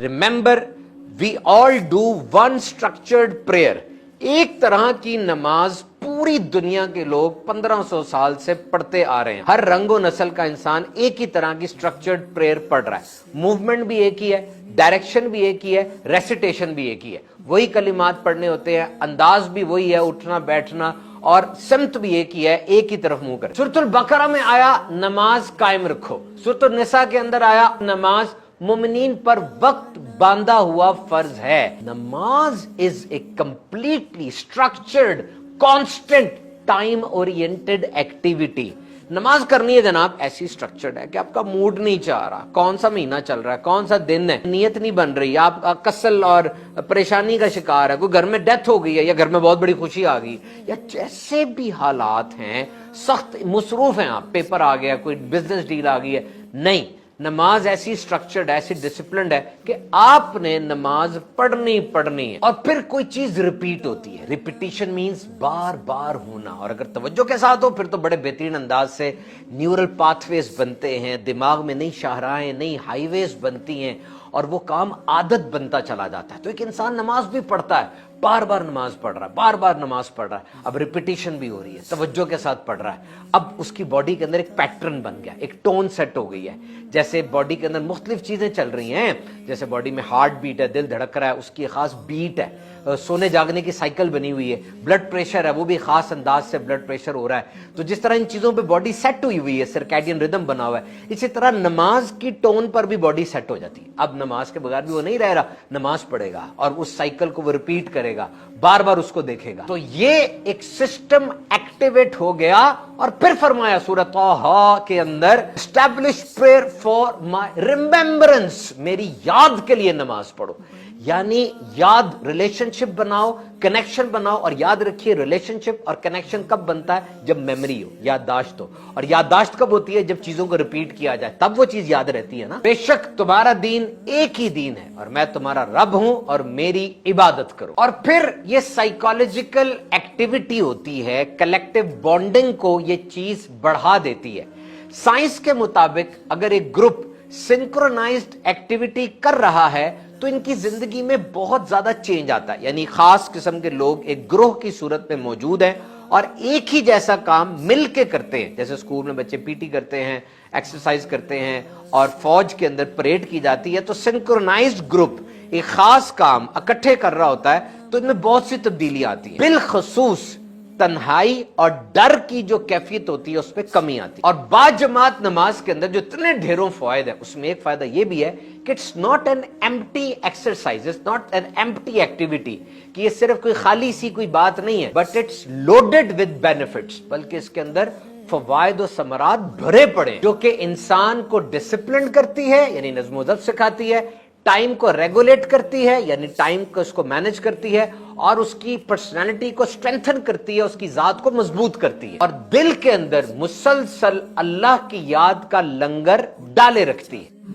Remember, we all do one structured prayer. एक तरह की नमाज पूरी दुनिया के लोग 1500 साल से पढ़ते आ रहे हैं। हर रंगो नस्ल का इंसान एक ही तरह की स्ट्रक्चर्ड प्रेयर पढ़ रहा है। मूवमेंट भी एक ही है, डायरेक्शन भी एक ही है, रेसिटेशन भी एक ही है। वही कलिमात पढ़ने होते हैं, अंदाज भी वही है, उठना बैठना, और सिमत भी एक ही है, एक ही तरफ मुंह कर। सूरतुल बकरा में आया नमाज कायम रखो। सूरतुल निसा के अंदर आया नमाज मुमिनीन पर वक्त बांधा हुआ फर्ज है। नमाज is a completely structured constant time oriented activity. नमाज करनी है जनाब, ऐसी स्ट्रक्चर्ड है कि आपका मूड नहीं चाह रहा, कौन सा महीना चल रहा है, कौन सा दिन है, नियत नहीं बन रही, आप कसल और परेशानी का शिकार है, कोई घर में डेथ हो गई है या घर में बहुत बड़ी खुशी आ गई, या जैसे भी हालात हैं, सख्त मसरूफ हैं आप, पेपर आ गया, कोई बिजनेस डील आ गई है, नहीं, नमाज ऐसी स्ट्रक्चर्ड, ऐसी डिसिप्लिन्ड है कि आपने नमाज पढ़नी है। और फिर कोई चीज रिपीट होती है। रिपीटिशन मींस बार बार होना, और अगर तवज्जो के साथ हो फिर तो बड़े बेहतरीन अंदाज से न्यूरल पाथवेज बनते हैं, दिमाग में नई शाहराहें, नई हाईवेज बनती हैं, और वो काम आदत बनता चला जाता है। तो एक इंसान नमाज भी पढ़ता है, बार बार नमाज पढ़ रहा है, बार बार नमाज पढ़ रहा है, अब रिपीटिशन भी हो रही है, तवज्जो के साथ पढ़ रहा है, अब उसकी बॉडी के अंदर एक पैटर्न बन गया, एक टोन सेट हो गई है। जैसे बॉडी के अंदर मुख्तलिफ चीजें चल रही हैं, जैसे बॉडी में हार्ट बीट है, दिल धड़क रहा है, उसकी खास बीट है, सोने जागने की साइकिल बनी हुई है, ब्लड प्रेशर है, वो भी खास अंदाज से ब्लड प्रेशर हो रहा है। तो जिस तरह इन चीजों पे बॉडी सेट हुई है, सर्कैडियन रिदम बना हुआ है, इसी तरह नमाज की टोन पर भी बॉडी सेट हो जाती है। अब नमाज के बगैर भी वो नहीं रह रहा, नमाज पढ़ेगा और उस साइकिल को वो रिपीट करेगा, बार बार उसको देखेगा। तो ये एक सिस्टम एक्टिवेट हो गया। और फिर फरमाया सूरह तौहा के अंदर, establish prayer for my remembrance, मेरी याद के लिए नमाज पढ़ो। यानी याद, रिलेशनशिप बनाओ, कनेक्शन बनाओ। और याद रखिए, रिलेशनशिप और कनेक्शन कब बनता है? जब मेमोरी हो, याददाश्त हो। और याददाश्त कब होती है? जब चीजों को रिपीट किया जाए, तब वो चीज याद रहती है ना। बेशक तुम्हारा दीन एक ही दीन है और मैं तुम्हारा रब हूं और मेरी इबादत करो। और फिर ये साइकोलॉजिकल एक्टिविटी होती है, कलेक्टिव बॉन्डिंग को ये चीज बढ़ा देती है। साइंस के मुताबिक अगर एक ग्रुप सिंक्रोनाइज्ड एक्टिविटी कर रहा है तो इनकी जिंदगी में बहुत ज्यादा चेंज आता है। यानी खास किस्म के लोग एक ग्रोह की सूरत में मौजूद हैं और एक ही जैसा काम मिल के करते हैं। जैसे स्कूल में बच्चे पीटी करते हैं, एक्सरसाइज करते हैं, और फौज के अंदर परेड की जाती है, तो सिंक्रोनाइज्ड ग्रुप एक खास काम इकट्ठे कर रहा होता है, तो इनमें बहुत सी तब्दीली आती है। बिलखसूस तन्हाई और डर की जो कैफियत होती है उसमें कमी आती है। और बाजमात नमाज के अंदर जो इतने ढेरों फायदे हैं, उसमें एक फायदा ये भी है कि it's not an empty exercise, it's not an empty activity, कि ये सिर्फ कोई खाली सी कोई बात नहीं है, but it's loaded with benefits, बल्कि इसके अंदर फवायद और समरात भरे पड़े, जो कि इंसान को डिसिप्लिन करती है, यानी नज़्म ज़ब्त सिखाती है, टाइम को रेगुलेट करती है, यानी टाइम को उसको मैनेज करती है, और उसकी पर्सनालिटी को स्ट्रेंथन करती है, उसकी जात को मजबूत करती है, और दिल के अंदर मुसलसल अल्लाह की याद का लंगर डाले रखती है।